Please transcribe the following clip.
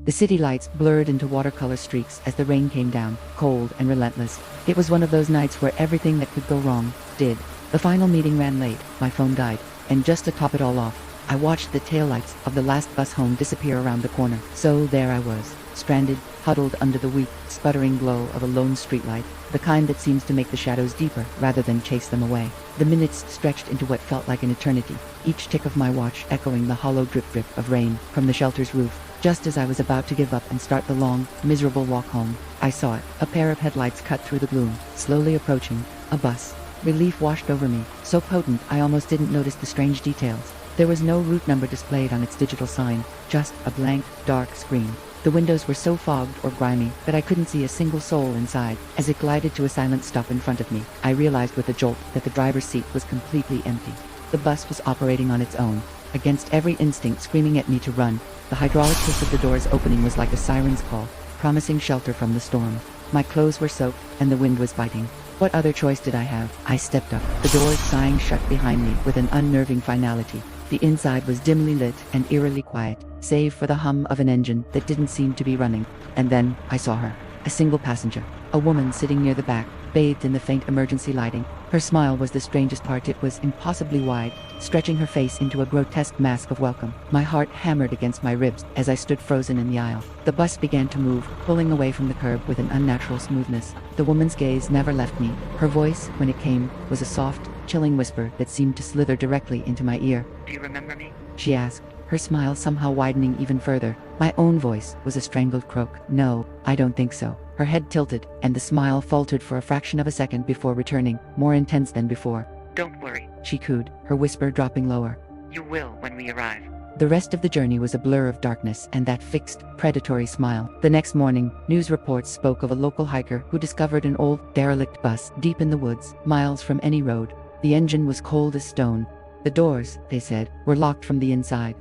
The city lights blurred into watercolor streaks as the rain came down, cold and relentless. It was one of those nights where everything that could go wrong did. The final meeting ran late, my phone died, and just to top it all off, I watched the taillights of the last bus home disappear around the corner. So there I was, stranded, huddled under the weak, sputtering glow of a lone streetlight, the kind that seems to make the shadows deeper rather than chase them away. The minutes stretched into what felt like an eternity, each tick of my watch echoing the hollow drip-drip of rain from the shelter's roof. Just as I was about to give up and start the long, miserable walk home, I saw it, a pair of headlights cut through the gloom, slowly approaching, a bus. Relief washed over me, so potent I almost didn't notice the strange details. There was no route number displayed on its digital sign, just a blank, dark screen. The windows were so fogged or grimy that I couldn't see a single soul inside. As it glided to a silent stop in front of me, I realized with a jolt that the driver's seat was completely empty. The bus was operating on its own, against every instinct screaming at me to run. The hydraulic hiss of the door's opening was like a siren's call, promising shelter from the storm. My clothes were soaked, and the wind was biting. What other choice did I have? I stepped up, the doors sighing shut behind me with an unnerving finality. The inside was dimly lit and eerily quiet, save for the hum of an engine that didn't seem to be running. And then I saw her, a single passenger, a woman sitting near the back, bathed in the faint emergency lighting. Her smile was the strangest part. It was impossibly wide, stretching her face into a grotesque mask of welcome. My heart hammered against my ribs as I stood frozen in the aisle. The bus began to move, pulling away from the curb with an unnatural smoothness. The woman's gaze never left me. Her voice, when it came, was a soft, chilling whisper that seemed to slither directly into my ear. "Do you remember me?" she asked, her smile somehow widening even further. My own voice was a strangled croak. "No, I don't think so." Her head tilted, and the smile faltered for a fraction of a second before returning, more intense than before. "Don't worry," she cooed, her whisper dropping lower. "You will when we arrive." The rest of the journey was a blur of darkness and that fixed, predatory smile. The next morning, news reports spoke of a local hiker who discovered an old, derelict bus deep in the woods, miles from any road. The engine was cold as stone. The doors, they said, were locked from the inside.